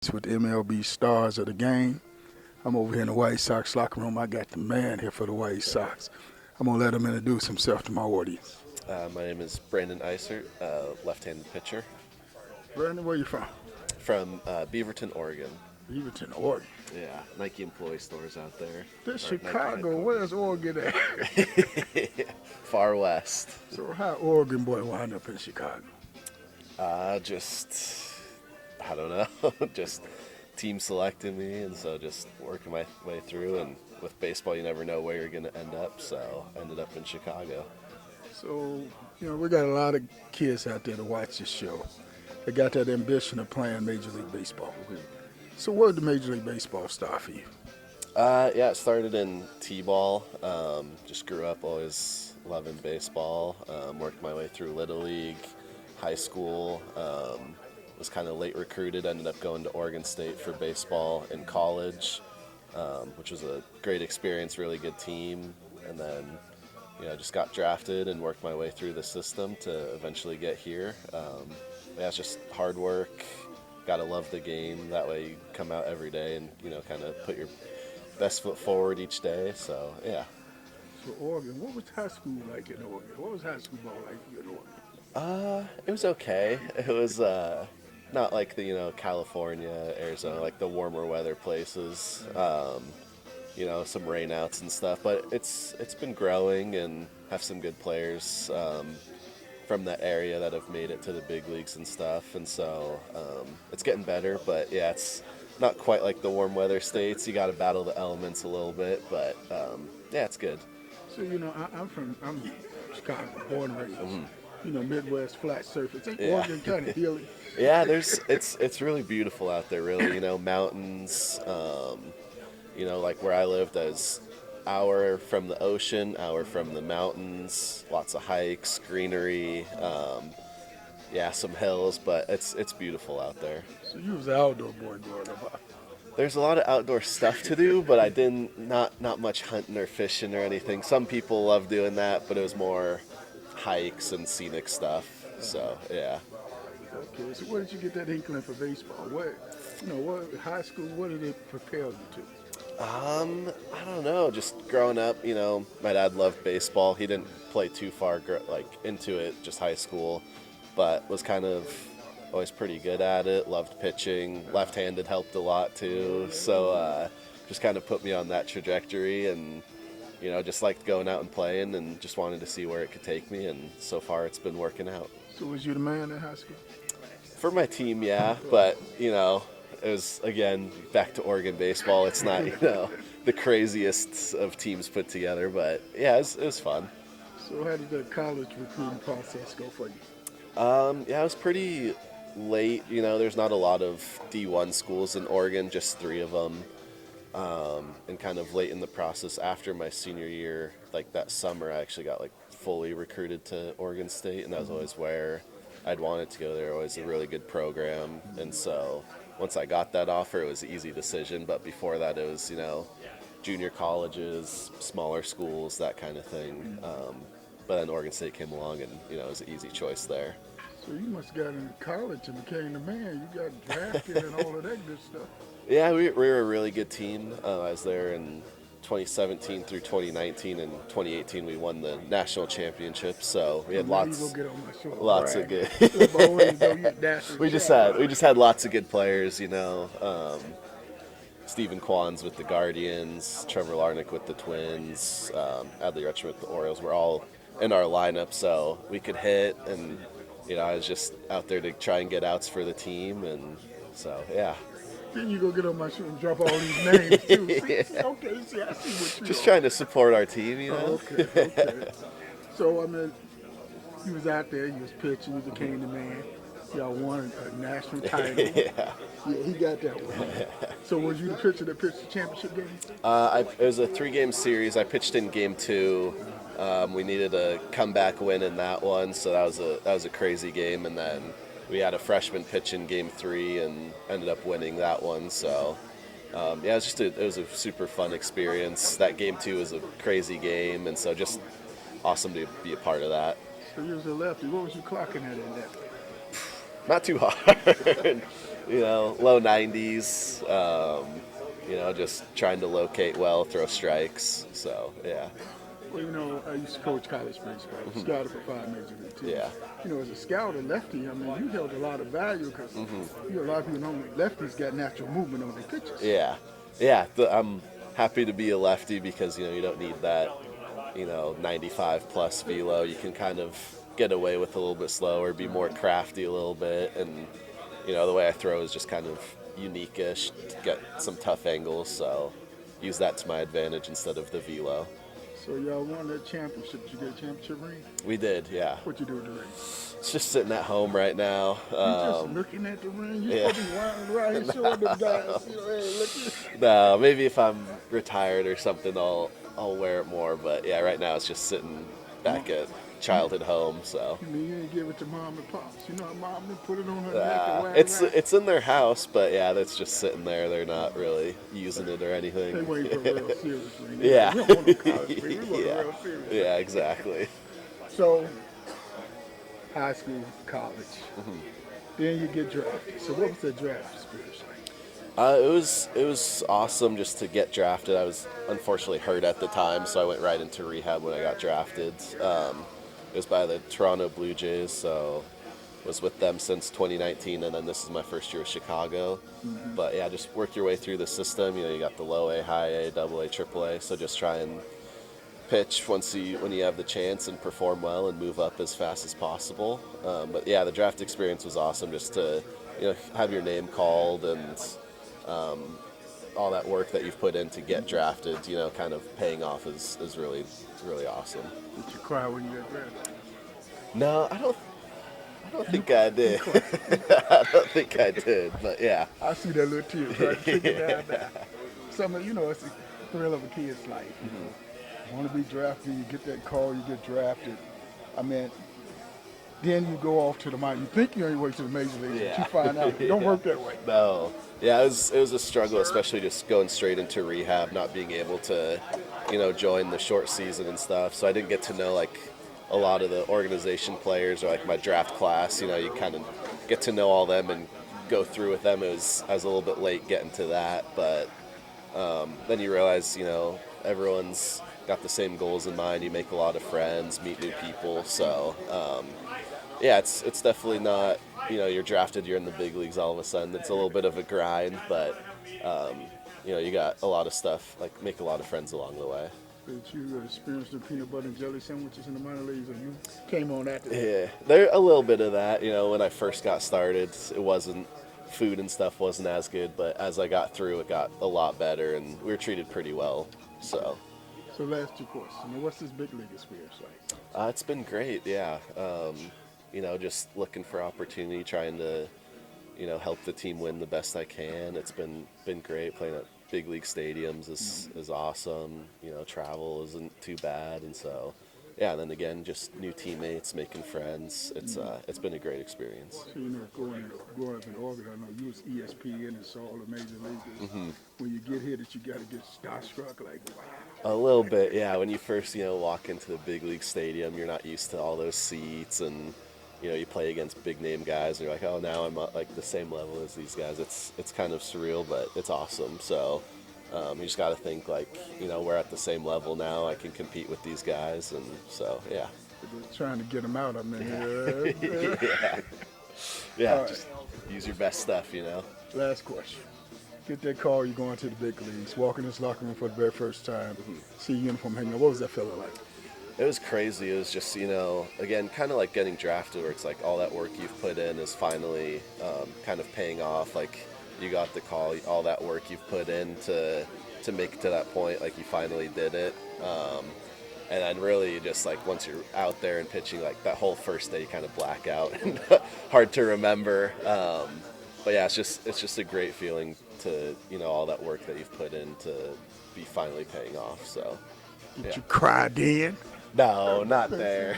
with the MLB stars of the game. I'm over here in the White Sox locker room. I got the man here for the White Sox. I'm going to let him introduce himself to my audience. My name is Brandon Eisert, left-handed pitcher Brandon, where you from? from Beaverton, Oregon. Beaverton, Oregon. Yeah, Nike employee stores out there. This Or Nike Chicago, where's Oregon at? headquarters. Far west. So how Oregon boy wind up in Chicago? I don't know, just team selected me, and so just working my way through. And with baseball, you never know where you're going to end up, so I ended up in Chicago. So, we got a lot of kids out there to watch this show. They got that ambition of playing Major League Baseball. So where did the Major League Baseball start for you? Yeah, it started in T-ball. Just grew up always loving baseball. Worked my way through Little League, high school. Was kind of late recruited. Ended up going to Oregon State for baseball in college, which was a great experience. Really good team, and then just got drafted and worked my way through the system to eventually get here. Yeah, it's just hard work. Gotta love the game. That way you come out every day and kind of put your best foot forward each day. So yeah. So Oregon, what was high school like in Oregon? What was high school ball like in Oregon? It was okay. It was not like the California, Arizona, like the warmer weather places. Some rainouts and stuff, but it's been growing and have some good players from that area that have made it to the big leagues and stuff, and so it's getting better. But yeah, it's not quite like the warm weather states. You got to battle the elements a little bit, but yeah, it's good. So I'm Chicago, born and raised. Midwest flat surface. Ain't Yeah. Oregon kind of hilly? Yeah, it's really beautiful out there. Really, mountains. Like where I live, there's hour from the ocean, hour from the mountains. Lots of hikes, greenery. Yeah, some hills, but it's beautiful out there. So you was an outdoor boy growing up. Huh? There's a lot of outdoor stuff to do, but I didn't not much hunting or fishing or anything. Some people love doing that, but it was more hikes and scenic stuff. So yeah. Okay, so where did you get that inkling for baseball? What high school? What did it prepare you to? I don't know. Just growing up, my dad loved baseball. He didn't play too far into it, just high school, but was kind of always pretty good at it. Loved pitching. Left-handed helped a lot too. So just kind of put me on that trajectory, and just liked going out and playing, and just wanted to see where it could take me. And so far, it's been working out. So was you the man in high school? For my team, yeah, but it was, again, back to Oregon baseball. It's not the craziest of teams put together, but yeah, it was fun. So how did the college recruiting process go for you? Yeah, it was pretty late. There's not a lot of D1 schools in Oregon, just 3 of them, and kind of late in the process after my senior year, like that summer, I actually got fully recruited to Oregon State, and that was always where I'd wanted to go. They're always a really good program, and so once I got that offer, it was an easy decision. But before that, it was junior colleges, smaller schools, that kind of thing. But then Oregon State came along, and it was an easy choice there. So you must have got into college and became the man. You got drafted and all of that good stuff. Yeah, we were a really good team. I was there in 2017 through 2019, and 2018 we won the national championship. So we had lots of good. We just had lots of good players. Stephen Kwan's with the Guardians, Trevor Larnach with the Twins, Adley Rutschman with the Orioles. We're all in our lineup, so we could hit, and I was just out there to try and get outs for the team, and so yeah. Then you go get on my shoe and drop all these names too. See, okay, see, I see what you just are. Trying to support our team, Okay. So you was out there, you was pitching, you became the man. Y'all won a national title. Yeah. Yeah, he got that one. So was you the pitcher that pitched the championship game? It was a 3-game series. I pitched in game 2. We needed a comeback win in that one, so that was a crazy game. And then we had a freshman pitch in game 3 and ended up winning that one. So yeah, it was a super fun experience. That game 2 was a crazy game, and so just awesome to be a part of that. So you was a lefty. What was you clocking at in that? Not too hard. low 90s. Just trying to locate well, throw strikes. So yeah. Well, I used to coach college baseball, scouted for 5 major league teams. Yeah. As a scout, a lefty, you held a lot of value because a lot of people know lefties got natural movement on their pitches. Yeah. Yeah. I'm happy to be a lefty because, you don't need that, 95 plus velo. You can kind of get away with a little bit slower, be more crafty a little bit. And, the way I throw is just kind of unique-ish, to get some tough angles. So use that to my advantage instead of the velo. So y'all won that championship. Did you get a championship ring? We did, yeah. What you do with the ring? It's just sitting at home right now. You just looking at the ring? You supposed to be winding around here showing them guys. Hey, look. No, maybe if I'm retired or something, I'll wear it more. But yeah, right now it's just sitting back at childhood home. So You ain't give it to mom and pops. Mom would put it on her neck and wear it it's around. it's in their house, but yeah, that's just sitting there. They're not really using it or They anything. wait for a real serious ring. Yeah. We don't want no college ring. We want Yeah. a real serious ring. Yeah, exactly. So, high school, college. Then you get drafted. So what was the draft experience like? It was awesome just to get drafted. I was unfortunately hurt at the time, so I went right into rehab when I got drafted. It was by the Toronto Blue Jays, so was with them since 2019, and then this is my first year with Chicago. But yeah, just work your way through the system. You got the low A, high A, double A, triple A. So just try and pitch when you have the chance and perform well and move up as fast as possible. But yeah, the draft experience was awesome. Just to have your name called and all that work that you've put in to get drafted, kind of paying off is really awesome. Did you cry when you got drafted? No, I don't think I did. I don't think I did, but yeah. I see that little tear right trickle down there. It's the thrill of a kid's life. You want to be drafted, you get that call, you get drafted. Then you go off to the minor. You think you're on your way to the major leagues, but you find out it don't work that way. No. Yeah, it was a struggle, especially just going straight into rehab, not being able to, join the short season and stuff. So I didn't get to know a lot of the organization players or my draft class. You kind of get to know all them and go through with them. I was a little bit late getting to that, but then you realize, everyone's got the same goals in mind. You make a lot of friends, meet new people. So yeah, it's definitely not, you're drafted, you're in the big leagues all of a sudden. It's a little bit of a grind, but you got a lot of stuff, make a lot of friends along the way. Did you experience the peanut butter and jelly sandwiches in the minor leagues, or you came on after that? Yeah, there a little bit of that. When I first got started, food and stuff wasn't as good, but as I got through, it got a lot better, and we were treated pretty well. So last two questions. What's this big league experience like? It's been great, yeah. Just looking for opportunity, trying to, help the team win the best I can. It's been great. Playing at big league stadiums is awesome. Travel isn't too bad, and so yeah. And then again, just new teammates, making friends. It's been a great experience. So growing up in Oregon, I know you was ESPN and saw all the major leaguers. When you get here, that you got to get starstruck, wow. A little bit, yeah. When you first, walk into the big league stadium, you're not used to all those seats, and you play against big name guys, and you're like, oh, now I'm at the same level as these guys. It's kind of surreal, but it's awesome. So you just got to think we're at the same level now. I can compete with these guys, and so yeah. Just trying to get them out. Yeah. Just use your best stuff, Last question. Get that call, you're going to the big leagues, walk in this locker room for the very first time, see your uniform hanging up. What was that feeling like? It was crazy. It was just, again, kind of like getting drafted, where it's all that work you've put in is finally kind of paying off. You got the call, all that work you've put in to make it to that point, you finally did it. And then really just once you're out there and pitching, that whole first day you kind of black out and hard to remember. But yeah, it's just a great feeling to, all that work that you've put in to be finally paying off. So, yeah. Did you cry then? No, not there.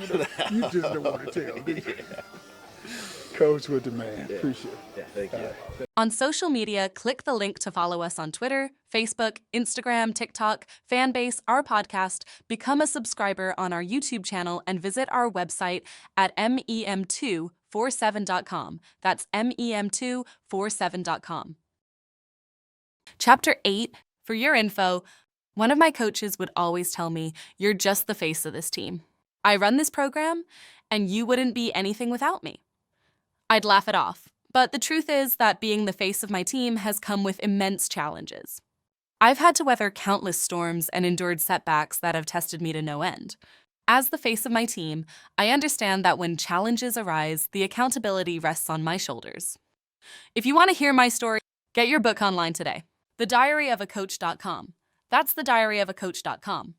You just don't want to tell, do you? Coach with the man. Yeah. Appreciate it. Yeah, thank you. On social media, click the link to follow us on Twitter, Facebook, Instagram, TikTok, Fanbase, our podcast, become a subscriber on our YouTube channel, and visit our website at mem2 MEM247.com. That's MEM247.com. Chapter 8, for your info, one of my coaches would always tell me, "You're just the face of this team. I run this program, and you wouldn't be anything without me." I'd laugh it off, but the truth is that being the face of my team has come with immense challenges. I've had to weather countless storms and endured setbacks that have tested me to no end. As the face of my team, I understand that when challenges arise, the accountability rests on my shoulders. If you want to hear my story, get your book online today. TheDiaryOfACoach.com. That's TheDiaryOfACoach.com.